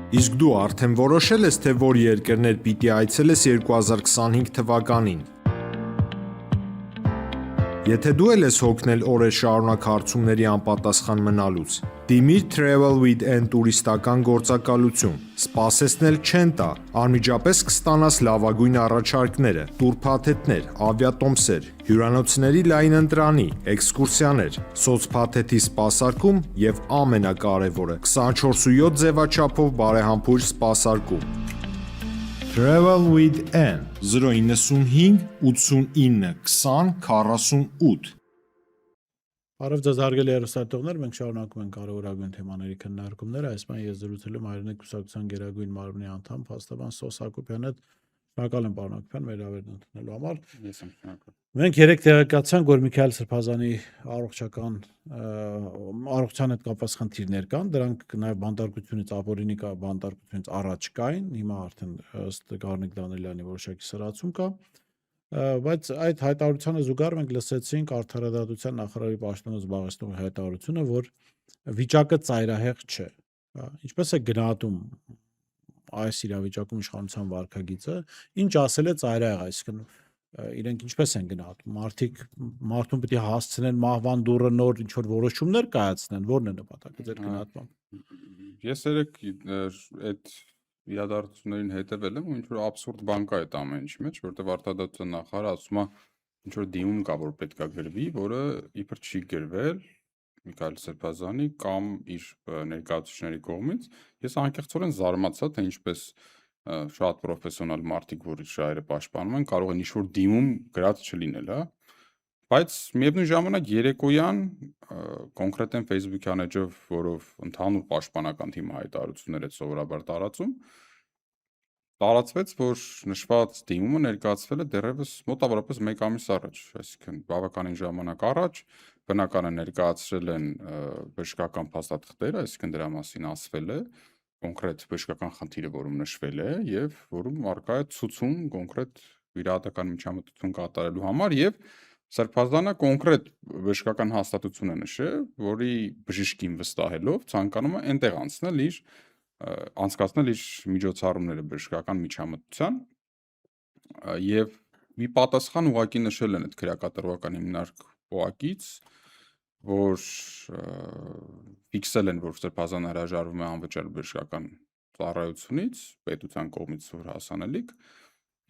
Իսկ դու արդեն որոշել ես, թե որ երկրներ պիտի այցելես 2025 թվականին։ Եթե դու էլ ես հոգնել օրեր շարունակ հարցումների անպատասխան մնալուց, դիմիր Travel with N տուրիստական գործակալություն, սպասեցնել չեն տա, անմիջապես կստանաս լավագույն առաջարկները, տուրփաթեթներ, ավիատոմսեր, հյուրանոցների լայն ընտրանի, էքսկուրսիաներ, սոցփաթեթի սպասարկում եւ ամենակարևորը 24/7 ձևաչափով բարեհամբույր սպասարկում։ Travel with N 095 89 20 48 Բարև ձեզ հարգելի հեռուստատողներ, մենք շարունակում ենք կարևորագույն թեմաների քննարկումները։ Այսօր ես զրուցելու եմ Հայրենիք կուսակցության գերագույն մարմնի անդամ փաստաբան Սոս Հակոբյանի հետ։ Շնորհակալ եմ պարոն Հակոբյան մեր հավերն ընդունելու համար։ Ես եմ շնորհակալ։ Մենք երեք տեղեկացանք, որ Միքայել Սրբազանի առողջության հետ կապված խնդիրներ կան, դրանք նաև բանտարկությունից, ապօրինի բանտարկությունից առաջ կային, հիմա արդեն ըստ Գառնիկ Դանիելյանի որոշակի սրացում կա։ Բայց այդ հայտարարությանը զուգահեռ մենք լսեցինք Արդարադատության նախարարի պաշտոնը զբաղեցնող հայտարարությունը, որ վիճակը ծայրահեղ չէ։ Ինչպես է գնահատում այս իրավիճակում իշխանության վարքագիծը, ինչ ասել է ծայրահեղ, այսինքն իրենք ինչպես են գնահատում, մարդուն պետք է հասցնեն մահվան դուռը նոր ինչ որ որոշումներ կայացնեն, ո՞րն է նպատակը ձեր գնահատմամբ։ Ես երեք այդ իրադարձություններին հետևել եմ ու ինչ որ абսուրդ բան կա այդ ամեն ինչի մեջ, որտեղ Արդարադատության նախարարը ասում է ինչ որ դիմում կա, որ պետք է գրվի, որը իբր չի գրվել Միքայել Սրբազանի կամ իր ներկայացուցիչների կողմից։ Ես անկեղծորեն զարմացա, թե ինչպես շատ պրոֆեսիոնալ մարդիկ, որ շահերը պաշտպանում են, կարող են ինչ-որ դիմում գրած չլինել, հա։ Բայց միևնույն ժամանակ երեկոյան կոնկրետ են Facebook-յան էջով, որով ընդհանուր պաշտպանական թիմի հայտարարություններ է սովորաբար տարածվեց, որ նշված դիմումը ներկայացվել է դեռևս մոտավորապես 1 ամիս առաջ, այսինքն բավականին ժամանակ առաջ, բնական է ներկայացրել են բժշկական փաստաթղթեր, այսինքն դրա մասին ասվել է կոնկրետ բժշկական խնդիրը, որում նշվել է եւ որում արկա է ցուցում կոնկրետ վիրահատական միջամտություն կատարելու համար եւ Սրբազանը կոնկրետ բժշկական հաստատություն է նշել, որի բժիշկին վստահելով ցանկանում է այնտեղ անցկացնել իր միջոցառումները բժշկական միջամտության եւ մի պատասխան ուղղակի նշել են այդ քրեակատարողական հիմնարկ օակից, որ ֆիքսել են, որ Սրբազանը հրաժարվում է անվճար բժշկական ծառայությունից, պետության կողմից որ հասանելիք,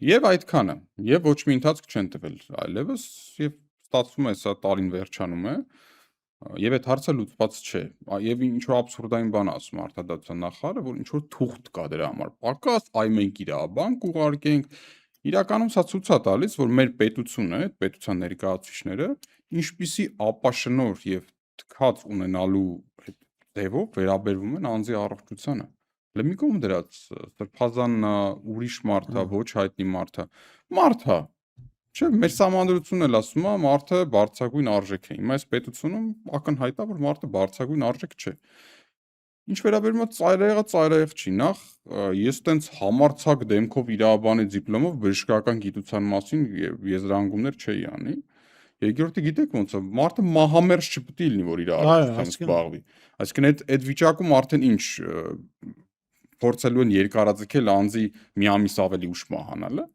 եւ այդքանը, եւ ոչ մի ընթացք չեն տվել այլևս, եւ ստացվում է սա տարին վերջանում է, եւ այդ հարցը լուծված չէ, եւ ինչ որ абսուրդային բան ասում Արդարադատության նախարարը, որ ինչ որ թուղթ կա դրա համար, պակաս այ մենք իրավաբանք ուղարկենք, իրականում սա ցույց է տալիս, որ մեր պետությունը, այդ պետության ներկայացուցիչները ինչպիսի ապաշնոր եւ թքած ունենալու ձևով վերաբերվում են անձի առողջությանը։ Մի կողմ դրած Սրբազանն ուրիշ մարդ է, ոչ հայտնի մարդ է, չէ, մեր սահմանադրությունն էլ ասում է մարդը բարձրագույն արժեք է։ Հիմա այս պետությունում ակնհայտ է, որ մարդը բարձրագույն արժեք չէ։ Ինչ վերաբերում է ծայրահեղ չի։ Նախ ես տենց համարձակ դեմքով իրավաբանի դիպլոմով բժշկական գիտության մասին եզրահանգումներ չէի անի։ Երկրորդը գիտեք ոնց է, մարդը մահամերձ չպետք է լինի, որ իր առողջությամբ զբաղվի։ Այսինքն այդ վիճակում արդեն ինչ փորձելու են երկարաձգել անձի մի ամիս ավելի ուշ մահանալը։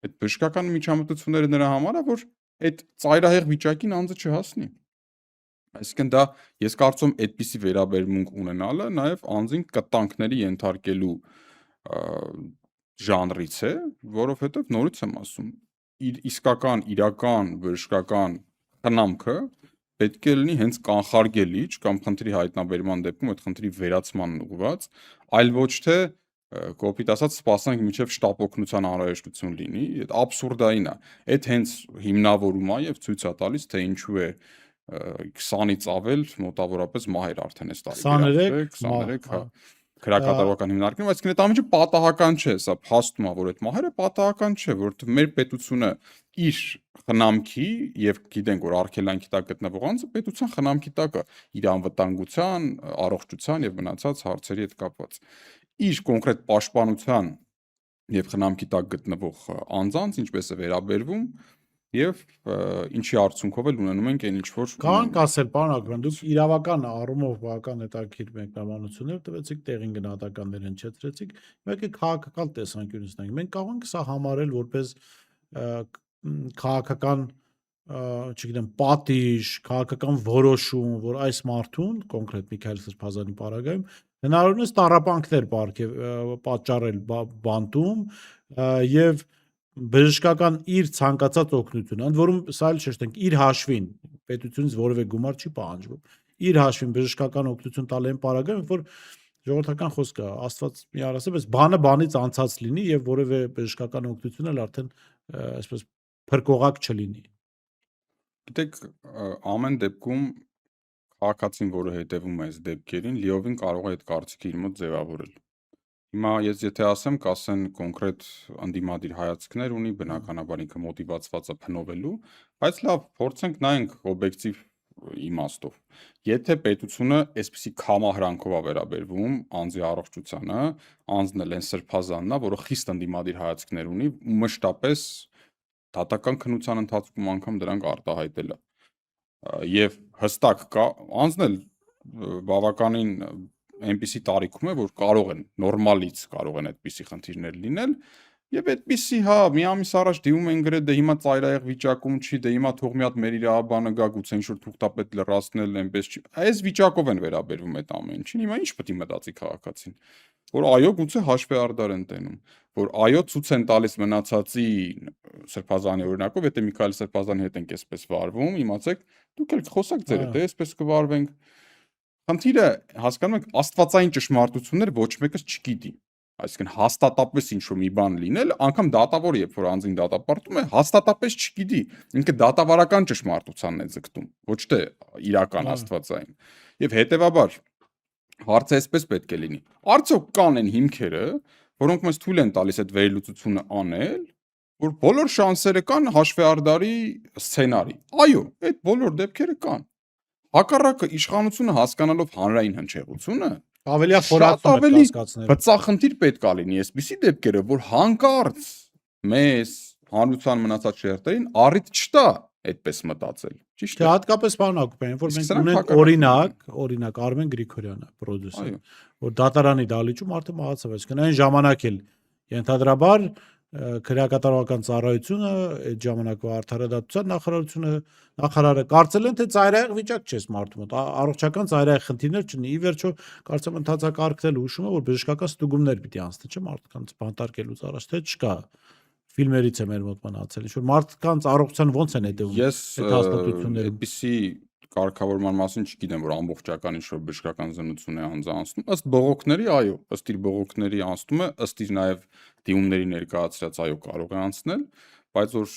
Այդ բժշկական միջամտությունները նրա համար է, որ այդ ծայրահեղ վիճակին անձը չհասնի։ Այսինքն դա ես կարծում եմ այդպիսի վերաբերմունք ունենալը նաև անձին կտանքների ենթարկելու ժանրից է, որովհետև նորից եմ ասում, իսկական իրական բժշկական խնամքը պետք է լինի հենց կանխարգելիչ կամ խնդրի հայտնաբերման դեպքում այդ խնդրի վերացման ուղղված, այլ ոչ թե կոպիտ ասած սպասենք մինչև շտապ օգնության անհրաժեշտություն լինի, այդ աբսուրդային է։ Այդ հենց հիմնավորում է եւ ցույց է տալիս, թե ինչու է 20-ից ավել մոտավորապես մահեր արդեն այս տարի 23, հա, քրեակատարողական հիմնարկներում, այսինքն այդ ամենը պատահական չէ, սա փաստում է, որ այդ մահերը պատահական չէ, որովհետեւ մեր պետությունը իր խնամքի եւ գիտենք, որ արգելանքի տակ գտնվող անձը պետության խնամքի տակ է իր անվտանգության, առողջության եւ մնացած հարցերի հետ կապված։ Իր կոնկրետ պաշտպանության եւ խնամքի տակ գտնվող անձանց ինչպես է վերաբերվում, եւ ինչի արդյունքով էլ ունենում ենք այն ինչ որ Կանք ասել, պարոն Ակրան, դուք իրավական առումով բավական հետաքրքիր մեկնաբանություններ տվեցիք, տեղին գնահատականներ հնչեցրեցիք, մեկ է քաղաքական տեսանկյունից նայենք։ Մենք կարող ենք սա համարել որպես քաղաքական, չգիտեմ, պատիժ, քաղաքական որոշում, որ այս մարդուն, կոնկրետ Միքայել Սրբազանի պարագայում, հնարավորինս տառապանքներ պատճառել բանտում եւ բժշկական իր ցանկացած օգնությունը, ընդ որում սա էլ շեշտենք, իր հաշվին պետությունից որևէ գումար չի պահանջվում։ Իր հաշվին բժշկական օգնություն տալ են պարագայում, որ ժողովրդական խոսքը Աստված մի արասը, բայց բանը բանից անցած լինի եւ որևէ բժշկական օգնություն էլ արդեն այսպես փրկողակ չլինի։ Գիտեք, ամեն դեպքում քաղաքացին, որը հետևում է այս դեպքերին, լիովին կարող է այդ կարծիքը իր մոտ ձևավորել։ Հիմա ես եթե ասեմ, կասեն կոնկրետ ընդդիմադիր հայացքներ ունի, բնականաբար ինքը մոտիվացված է փնովելու, բայց լավ, փորձենք նայենք օբյեկտիվ իմաստով։ Եթե պետությունը այսպիսի քամահրանքով է վերաբերվում անձի առողջությանը, անձն էլ այն Սրբազանն է, որը խիստ ընդդիմադիր հայացքներ ունի, ու մշտապես դատական քննության ընթացքում անգամ դրանք արտահայտել է։ Եվ հստակ կա, անձն էլ բավականին այնպիսի տարիքում է, որ կարող են նորմալից կարող են այդպիսի խնդիրներ լինել, եւ այդպիսի հա մի ամիս առաջ դիմում են գրել, դե հիմա ծայրահեղ վիճակում չի, դե հիմա թող մի հատ մեր իրավաբանը գա, գուցե ինչ որ թուղթապետ լրացնել, այնպես չի։ Այս վիճակով են վերաբերվում այդ ամեն ինչին։ Հիմա ինչ պետք է մտածի քաղաքացին, որ այո, գուցե հաշվի արդար են տենում, որ այո, ցույց են տալիս մնացածի Սրբազանի օրինակով, եթե Միքայել Սրբազանի հետ ենք այսպես վարվում, իմացեք, դուք էլ խոսակ ձեր հետ, այսպես կվարվենք։ Խնդիրը հասկանում եք, աստվածային ճշմարտություններ ոչ մեկս չգիտի։ Այսինքն հաստատապես ինչ-որ մի բան լինել, անգամ դատավոր, երբ որ անձին դատապարտում է, հաստատապես չգիտի։ Ինքը դատավարական ճշմարտությանն է ձգտում, ոչ թե իրական աստվածային։ Եվ հետեւաբար հարցը այսպես պետք է լինի։ Արդյոք կան այն հիմքերը, որոնք մեզ թույլ են տալիս այդ վերլուծությունը անել, որ բոլոր շանսերը կան հաշվի արդարի սցենարի։ Այո, այդ բոլոր դեպքերը կան։ Հակառակը իշխանությունը հասկանալով հանրային հնչեղությունը Ավելի խորացում է կասկածները։ բծախնդիր պետք է լինի այսպիսի դեպքերը, որ հանկարծ մեզ հանրության մնացած շերտերին առիթ չտա այդպես մտածել։ Ճիշտ Չէ, է։ հատկապես պարոն Ակոբյան, որ մենք Սրանք ունենք օրինակ Արմեն Գրիգորյանը, պրոդյուսեր, Այո։ որ դատարանի դալիճում արդեն մահացավ, այսինքն այն ժամանակ էլ ենթադրաբար քրեակատարողական ծառայությունը այդ ժամանակվա արդարադատության նախարարը կարծել են թե ծայրահեղ վիճակ չէ մարդու մոտ, առողջական ծայրահեղ խնդիրներ չունի։ Ի վերջո կարծեմ ընդհանրակարգն էլ հուշում է, որ բժշկական ստուգումներ պիտի անցնի, չէ՞ մարդկանց բանտարկելուց առաջ, թե չկա ֆիլմերից է մեր մոտ մնացել, ինչ որ մարդկանց առողջության ոնց են հետևում Ես այդ հաստատություններում։ այդպիսի կարգավորման մասին չգիտեմ, որ ամբողջական ինչ-որ բժշկական զննություն է անձանցնում, ըստ բողոքների, այո, ըստ իր բողոքների անցնում է, ըստ իր նաև դիմումների ներկայացրած, այո, կարող է անցնել, բայց որ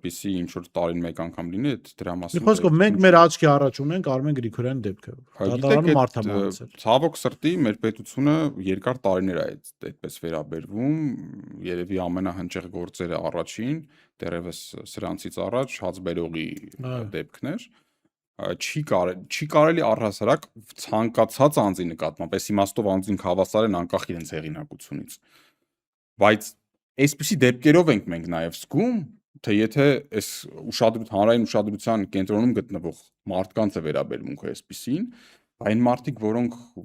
պիսի ինչ-որ տարին մեկ անգամ լինի, այդ դրա Մի մասին խոսքով մենք մեր աչքի առաջ ունենք Արմեն Գրիգորյանի դեպքը։ Դատարանում մարդ է մահացել։ Ցավոք սրտի մեր պետությունը երկար տարիներ է այդպես վերաբերվում, երևի ամենահնչեղ գործերը առաջին, դեռևս սրանցից առաջ հացբերողի դեպքներ չի կարելի առհասարակ ցանկացած անձի նկատմամբ, այս իմաստով անձին հավասար են անկախ իրենց հեղինակությունից։ Բայց այսպիսի դեպքերով ենք մենք նաև զգում, թե եթե այս հանրային ուշադրության կենտրոնում գտնվող մարդկանց է վերաբերմունքը այսպիսին, այն մարդիկ,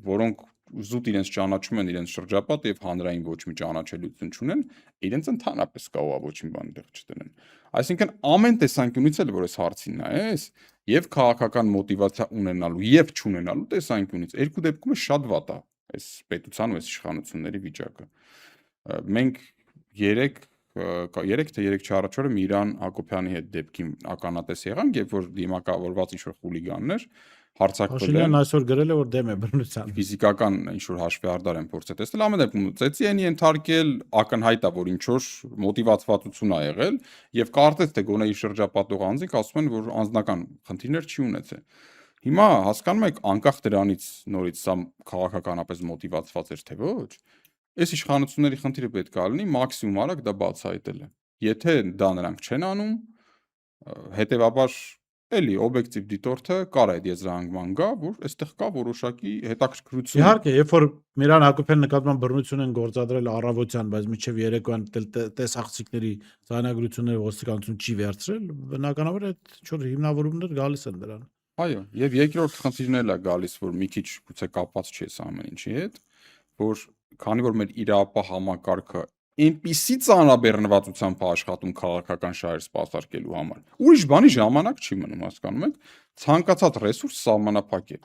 որոնք զուտ իրենց ճանաչում են իրենց շրջապատը եւ հանրային ոչ մի ճանաչելիություն չունեն, իրենց ընդհանրապես կարող է ոչ մի բան դեղ չդնեն։ Այսինքն ամեն տեսանկյունից էլ որ այս հարցին նայես, եւ քաղաքական մոտիվացիա ունենալու եւ չունենալու տեսանկյունից երկու դեպքում է շատ վատ է այս պետության ու այս իշխանությունների վիճակը։ Մենք 3 4 օրը Միրան Հակոբյանի հետ դեպքի ականատես եղանք, երբ որ դիմակավորված ինչ-որ խուլիգաններ հարձակվել Փաշինյանն են, այսօր գրել է որ դեմ է բռնության։ ֆիզիկական ինչ-որ հաշվի արդար են փորձել տեսնել, ամեն դեպքում ծեծի են ենթարկել, ակնհայտ է, որ ինչ-որ մոտիվացվածություն ա եղել եւ կարծես թե գոնե իր շրջապատող անձիկ ասում են, որ անձնական խնդիրներ չի ունեցել։ Հիմա հասկանում եք, անկախ դրանից նորից սա քաղաքականապես մոտիվացված էր թե ոչ, այս իշխանությունների խնդիրը պետք է լինի մաքսիմում արագ դա բացահայտելը։ Եթե դա նրանք չեն անում, հետեւաբար էլի օբյեկտիվ դիտորդը կարա այդ եզրահանգման գա, որ այստեղ կա որոշակի հետաքրքրություն։ Իհարկե, երբ որ Միրան Հակոբյան նկատմամբ բռնություն են գործադրել առավոտյան, բայց մինչև երեկոյան տեսախցիկների ցանագրությունները ոստիկանություն չի վերցրել, բնականաբար այդ ինչ-որ հիմնավորումներ գալիս են դրան։ Այո, եւ երկրորդ խնդիրն էլ է գալիս, որ մի քիչ գուցե կապված չի այս ամեն ինչի հետ, որ քանի որ մեր իրավապահ համակարգը այնպիսի ծանրաբեռնվածությամբ է աշխատում քաղաքական շահեր սպասարկելու համար, ուրիշ բանի ժամանակ չի մնում, հասկանում եք, ցանկացած ռեսուրս սահմանափակ է։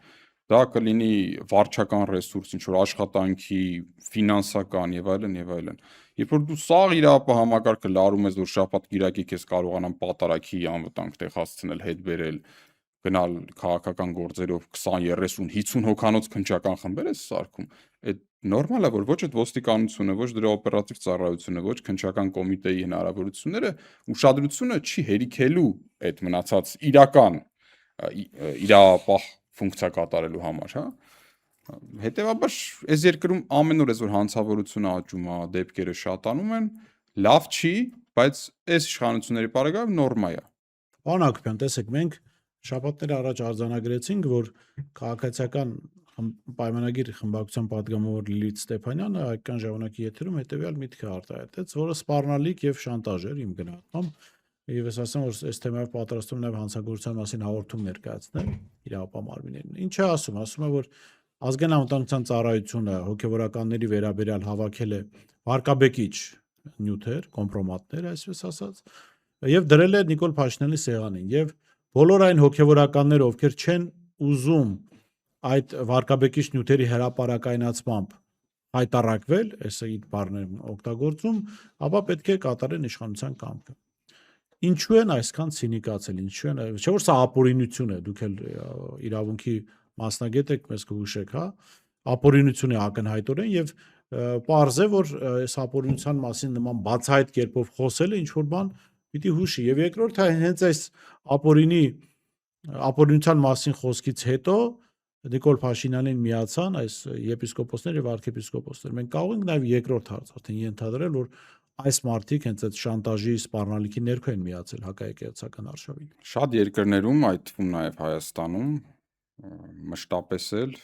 Դա կլինի վարչական ռեսուրս, ինչ որ աշխատանքի, ֆինանսական եւ այլն եւ այլն։ Երբ որ դու սաղ իրավապահ համակարգը լարում ես, որ շաբաթ-կիրակի քեզ կարողանան պատարագի անվտանգ տեղ հասցնել, հետ բերել, գնալ քաղաքական գործերով 20, 30, 50 հոգանոց քննչական խմբեր ես սարքում, այդ նորմալ է, որ ոչ այդ ոստիկանությունը, ոչ դրա օպերատիվ ծառայությունը, ոչ քննչական կոմիտեի հնարավորությունները ուշադրությունը չի հերիքելու այդ մնացած իրական իրավապահ ֆունկցիա կատարելու համար, հա։ Հետևաբար այս երկրում ամեն օր այսօր հանցավորությունը աճում է, դեպքերը շատանում են, լավ չի, բայց այս իշխանությունների պարագայում նորմա է։ Պարոն Հակոբյան, տեսեք, մենք շաբաթներ առաջ արձանագրեցինք, որ քաղաքացիական պայմանագիր խմբակցության պատգամավոր Լիլիթ Ստեփանյանը հայկական ժամանակի եթերում հետևյալ միտքը արտահայտեց, որը սպառնալիք եւ շանտաժ էր իմ գնահատմամբ, եւ ես ասեմ, որ այս թեմայով պատրաստում նաեւ հանցագործության մասին հաղորդում ներկայացնել իրավապահ մարմիններին։ Ինչ է ասում, ասում է, որ ազգային անվտանգության ծառայությունը հոգեվորականների վերաբերյալ հավաքել է վարկաբեկիչ նյութեր, կոմպրոմատներ, այսպես ասած, եւ դրել է Նիկոլ Փաշինյանի սեղանին, եւ բոլոր այն հոգեվորականները, ովքեր չեն ուզում այդ վարկաբեկիչ նյութերի հրապարակայնացմամբ հայտարարվել, այսը իր բառներն օգտագործում, ապա պետք է կատարեն իշխանության կամքը։ Ինչու են այսքան ցինիկացել, ինչու են, չէ՞ որ սա ապօրինություն է, դուք էլ իրավունքի մասնագետ եք, մեզ կհուշեք, հա, ապօրինություն է ակնհայտորեն եւ պարզ է, որ այս ապօրինության մասին նման բացահայտ կերպով խոսելը ինչ որ բան պիտի հուշի եւ երկրորդը հենց այս ապօրինության մասին խոսքից հետո Նիկոլ Փաշինյանին միացան այս եպիսկոպոսներ եւ արքեպիսկոպոսներ։ Մենք կարող ենք նաեւ երկրորդ հարց արդեն ենթադրել, որ այս մարդիկ հենց այդ շանտաժի սպառնալիքի ներքո են միացել հակաեկեղեցական արշավին։ Շատ երկրներում, այդ թվում նաեւ Հայաստանում, մշտապես էլ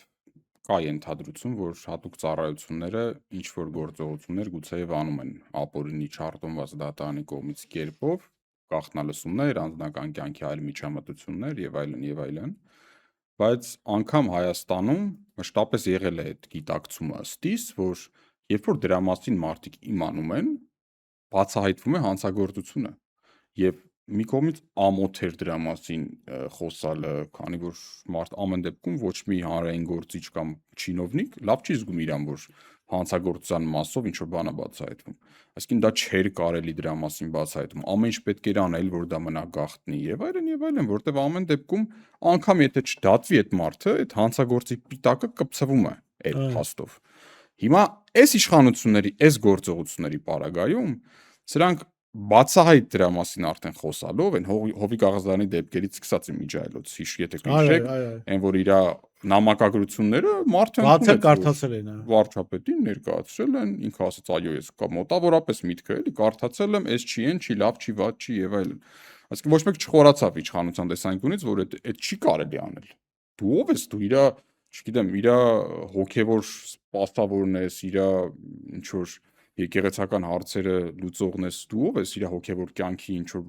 կա ենթադրություն, որ հատուկ ծառայությունները ինչ որ գործողություններ գուցեև անում են ապօրինի չարտոնված դատարանի կողմից կերպով, գաղտնալսումներ, անձնական կյանքի այլ միջամտություններ եւ այլն եւ այլն, բայց անգամ Հայաստանում մշտապես եղել է այդ գիտակցումը ըստիս, որ երբ որ դրա մասին մարդիկ իմանում են, բացահայտվում է հանցագործությունը եւ մի կողմից ամոթ էր դրա մասին խոսալը, քանի որ մարդ ամեն դեպքում ոչ մի հանրային գործիչ կամ չինովնիկ լավ չի զգում իրան, որ հանցագործության մասով ինչ որ բան է բացահայտվում։ Այսինքն դա չէր կարելի դրա մասին բացահայտում։ Ամեն ինչ պետք էր անել, որ դա մնա գաղտնի եւ այլն, որտեղ ամեն դեպքում անգամ եթե չդատվի այդ մարդը, այդ հանցագործի պիտակը կպցվում է այդ փաստով։ Հիմա այս իշխանությունների, այս գործողությունների պարագայում սրանք բացահայտ դրա մասին արդեն խոսալով են Հովիկ Աղազարյանի դեպքերից սկսած միջայլոց, եթե կհիշեք, այն որ իր նամակագրությունները մարդը բացել կարդացել են, վարչապետին ներկայացրել են, ինքը ասաց այո, ես կա մոտավորապես միտքը էլի կարդացել եմ, այս չի են, չի լավ, չի վատ, չի եւ այլն։ Այսինքն ոչ մեկ չխորացավ իշխանության տեսանկյունից, որ այդ չի կարելի անել։ Դու ով ես, դու իր, չգիտեմ, իր հոգևոր սպասավորն ես, իր ինչ որ եկեղեցական հարցերը լուծողն ես, դու ով ես իր հոգևոր կյանքի ինչ որ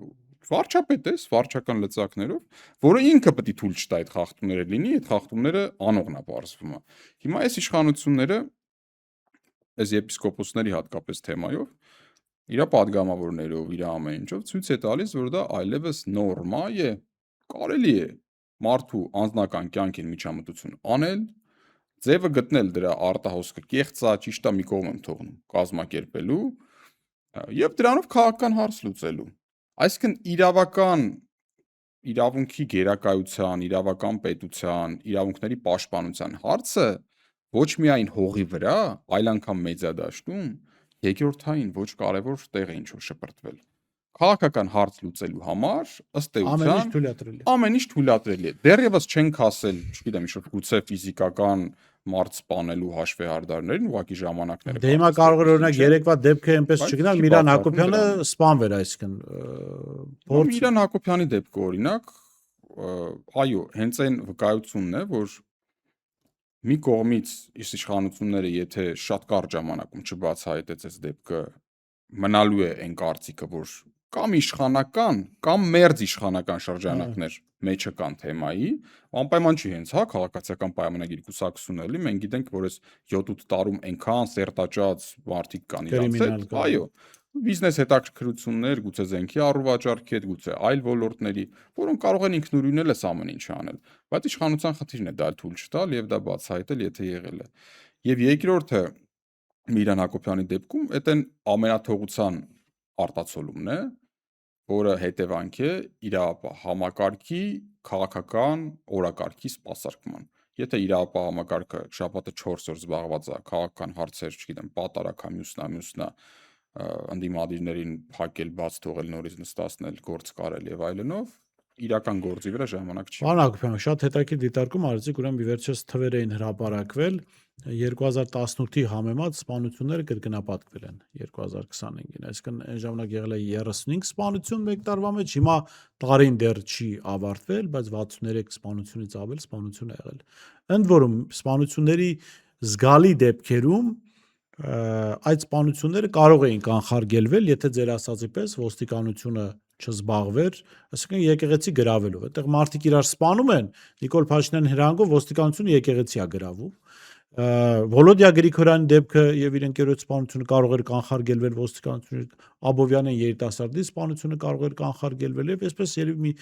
վարչապետ ես, վարչական լծակներով, որը ինքը պետք է թույլ չտա այդ խախտումները լինի, այդ խախտումները անողն է բարձվում է։ Հիմա այս իշխանությունները այս եպիսկոպոսների հատկապես թեմայով իր падգամավորներով, իր ամեն ինչով ցույց է տալիս, որ դա այլևս նորմա է, կարելի է մարդու անձնական կյանքին միջամտություն անել, ձևը գտնել դրա արտահոսքը կեղծա, ճիշտ է մի կողմ եմ թողնում, կազմակերպելու եւ դրանով քաղաքական հարց լուծելու։ Այսինքն իրավական իրավունքի գերակայության, իրավական պետության, իրավունքների պաշտպանության հարցը ոչ միայն հողի վրա, այլ անգամ մեդիադաշտում երկրորդային ոչ կարևոր տեղ է ինչ որ շպրտվել։ Քաղաքական հարց լուծելու համար ըստ էության ամեն ինչ թույլատրելի է։ Դեռևս չենք ասել, չգիտեմ, ինչ որ գուցե ֆիզիկական մարդ սպանելու հաշվեհարդարներին, ուղղակի ժամանակները։ Դե հիմա կարող է օրինակ երեկվա դեպքը այնպես չգնալ, Միրան Հակոբյանը սպանվեր, այսինքն Միրան Հակոբյանի դեպքը օրինակ այո, հենց այն վկայությունն է, որ մի կողմից իշխանությունները եթե շատ կարճ ժամանակում չբացահայտեց այս դեպքը, մնալու է այն կարծիքը, որ կամ իշխանական, կամ մերձ իշխանական շրջանակներ մեջը կան թեմայի, անպայման չի հենց, հա, քաղաքացիական պայմանագիր կուսակցությունը էլի, մենք գիտենք, որ այս 7-8 տարում այնքան սերտաճած մարդիկ կան իրանց հետ, այո, բիզնես հետաքրքրություններ, գուցե զենքի առուվաճառքի հետ, գուցե այլ ոլորտների, որոնք կարող են ինքնուրույն էլ այս ամեն ինչը անել, բայց իշխանության խնդիրն է դա թույլ չտալ եւ դա բացահայտել, եթե եղել է։ Եվ երկրորդը Միլան Հակոբյանի դեպքում այդ են ամենաթողության արտացոլումն է, որը հետևանք է իրավապահ համակարգի քաղաքական օրակարգի սպասարկման։ Եթե իրավապահ համակարգը շաբաթը 4 օր զբաղված է քաղաքական հարցեր, չգիտեմ, պատարակ, մյուսնա ընդդիմադիրներին փակել, բաց թողել, նորից նստացնել, գործ կարել եւ այլնով, իրական գործի վրա ժամանակ չի։ Պարոն Հակոբյան, շատ հետաքրքիր դիտարկում արեցիք, ուրեմն վերջերս թվեր էին հրապարակվել 2018-ի համեմատ սպանությունները կրկնապատկվել են 2025-ին, այսինքն այն ժամանակ եղել է 35 սպանություն մեկ տարվա մեջ, հիմա տարին դեռ չի ավարտվել, բայց 63 սպանությունից ավել սպանություն է եղել։ Ընդ որում սպանությունների զգալի դեպքերում այդ սպանությունները կարող էին կանխարգելվել, եթե ձեր ասածի պես ոստիկանությունը չզբաղվեր, այսինքն եկեղեցի գրավելով։ Այդտեղ մարդիկ իրար սպանում են, Նիկոլ Փաշինյանի հրահանգով ոստիկանությունը եկեղեցի է գրավում։ Վոլոդիա Գրիգորյանի դեպքը եւ իր ընկերոջ սպանությունը կարող էր կանխարգելվել ոստիկանությունը, Աբովյանի երիտասարդի սպանությունը կարող էր կանխարգելվել եւ այսպես երևի մի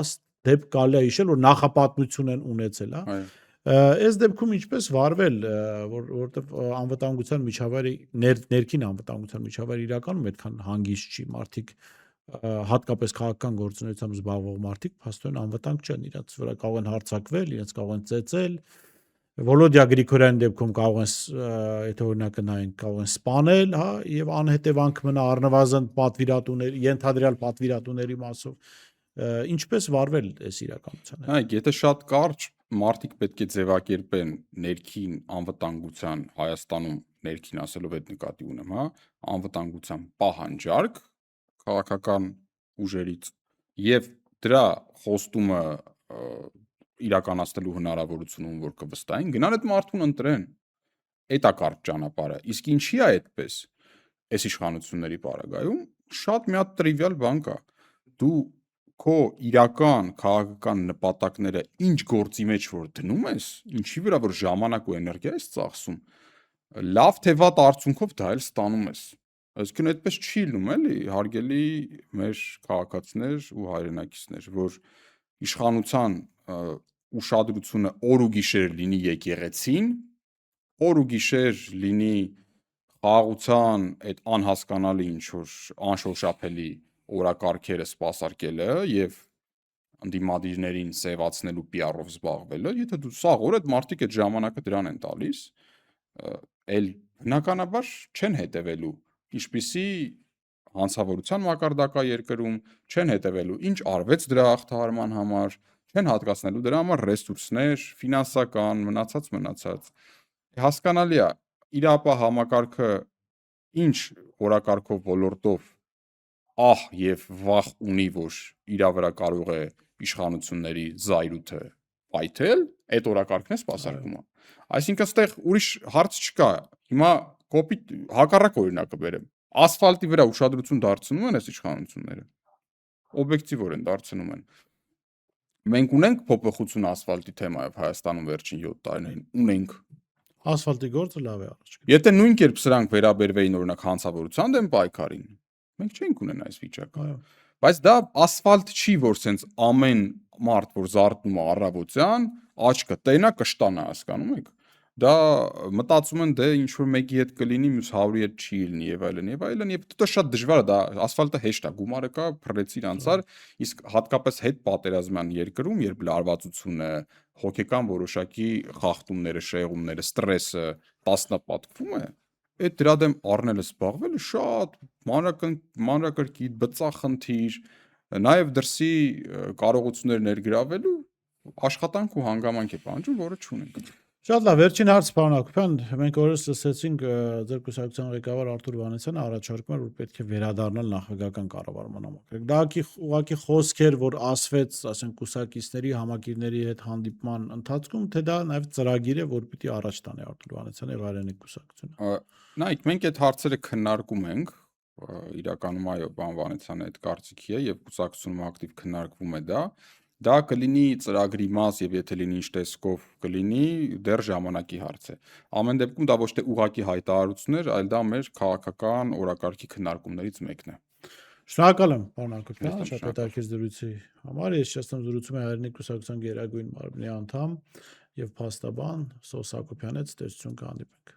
10 դեպք կարելի է հիշել, որ նախապատմություն են ունեցել, հա։ Այս դեպքում ինչպես վարվել, որովհետև անվտանգության միջավայրը ներքին անվտանգության միջավայրը իրականում այդքան հանգիստ չի, մարդիկ հատկապես քաղաքական գործունեությամբ զբաղվող մարդիկ փաստորեն անվտանգ չեն, իրենց վրա կարող են հարձակվել, իրենց կարող են ծեծել։ Վոլոդիա Գրիգորյանի դեպքում կարող են, եթե օրինակը նայենք, կարող են սպանել, հա, եւ անհետևանք մնա առնվազն պատվիրատուների, ենթադրյալ պատվիրատուների մասով։ Ինչպես վարվել այս իրականության հետ։ Այ, եթե շատ կարճ մարդիկ պետք է ձևակերպեն ներքին անվտանգության Հայաստանում ներքին ասելով այդ նկատի ունեմ, հա, անվտանգության պահանջարկ քաղաքական ուժերից եւ դրա խոստումը իրականացնելու հնարավորություն որ կվստահեն, գնան այդ մարդուն ընտրեն։ Այդ է կարճ ճանապարհը։ Իսկ ինչի է այդպես։ Այս իշխանությունների պարագայում շատ մի հատ տրիվիալ բան կա։ Դու քո իրական քաղաքական նպատակները ինչ գործի մեջ որ դնում ես, ինչի վրա որ ժամանակ ու էներգիա ես ծախսում, լավ թե վատ արդյունքով դա էլ ստանում ես։ Այսինքն այդպես չի լինում, էլի, հարգելի մեր քաղաքացիներ ու հայրենակիցներ, որ իշխանության ուշադրությունը օր ու գիշեր լինի եկեղեցին, օր ու գիշեր լինի խաղաղության այդ անհասկանալի ինչ որ անշոշափելի օրակարգերը սպասարկելը եւ ընդդիմադիրներին սևացնելու PR-ով զբաղվելը, եթե դու սաղ օր այդ մարդիկ այդ ժամանակը դրան են տալիս, էլ բնականաբար չեն հետևելու ինչպիսի հանցավորության մակարդակա երկրում, չեն հետևելու ինչ արվեց դրա հաղթահարման համար, չեն հատկացնելու դրա համար ռեսուրսներ, ֆինանսական, մնացած։ Հասկանալի է, իրապահ համակարգը ինչ օրակարգով ոլորտով ահ եւ վախ ունի, որ իր վրա կարող է իշխանությունների զայրույթը պայթել, այդ օրակարգն է սպասարկում։ Այսինքն այստեղ ուրիշ հարց չկա։ Հիմա կոպիտ հակառակ օրինակը բերեմ։ Ասֆալտի վրա ուշադրություն դարձնում են այս իշխանությունները։ Օբյեկտիվորեն դարձնում են։ Մենք ունենք փոփոխություն ասֆալտի թեմայով Հայաստանում վերջին 7 տարիներին, ունենք։ Ասֆալտի գործը լավ է առաջ։ Եթե նույն կերպ սրանք վերաբերվեին օրինակ հանցավորության դեմ պայքարին, մենք չենք ունենա այս վիճակը։ Բայց դա ասֆալտ չի, որ սենց ամեն մարդ, որ զարթնում է առավոտյան, աչքը տենա կշտանա, հասկանում եք։ Դա մտածում են դե ինչ որ մեկի հետ կլինի, մյուս 100-ի հետ չի լինի եւ այլն, եւ դա շատ դժվար է, դա ասֆալտը հեշտ է, գումարը կա, փռեցիր անցար, իսկ հատկապես հետ պատերազմյան երկրում, երբ լարվածությունը, հոգեկան որոշակի խախտումները, շեղումները, ստրեսը տասնապատկվում է, այդ դրա դեմ առնելը զբաղվելը շատ մանրակրկիտ, բծախնդիր, նաեւ դրսի կարողություններ ներգրավելու աշխատանք ու հանգամանք է պահանջում, որը չունենք։ Շատ լավ, վերջին հարց պարոն Հակոբյան, մենք օրս լսեցինք ձեր կուսակցության ղեկավար Արթուր Վանեցյանը առաջարկում էր, որ պետք է վերադառնալ նախագահական կառավարման համակարգ։ Դա ուղղակի խոսք էր, որ ասվեց, ասենք, կուսակիցների համակիրների հետ հանդիպման ընթացքում, թե դա նաև ծրագիր է, որ պիտի առաջ տանի Արթուր Վանեցյանը եւ Հայրենիք կուսակցությունը։ Նայեք, մենք այդ հարցերը քննարկում ենք, իրականում այո, բան Վանեցյանը այդ կարծիքի է եւ կուսակցությունում ակտիվ քննարկվում է դա կլինի ծրագրի մաս եւ եթե լինի ինչ տեսքով կլինի, դեռ ժամանակի հարց է։ Ամեն դեպքում դա ոչ թե ուղղակի հայտարարություն էր, այլ դա մեր քաղաքական օրակարգի քննարկումներից մեկն է։ Շնորհակալ եմ, պարոն Հակոբյան, Ես շատ հետաքրքիր զրույցի համար։ Ես շնորհում զրուցում եմ Հայրենիք կուսակցության գերագույն մարմնի անդամ եւ փաստաբան Սոս Հակոբյանից, տեսություն կհանդիպենք։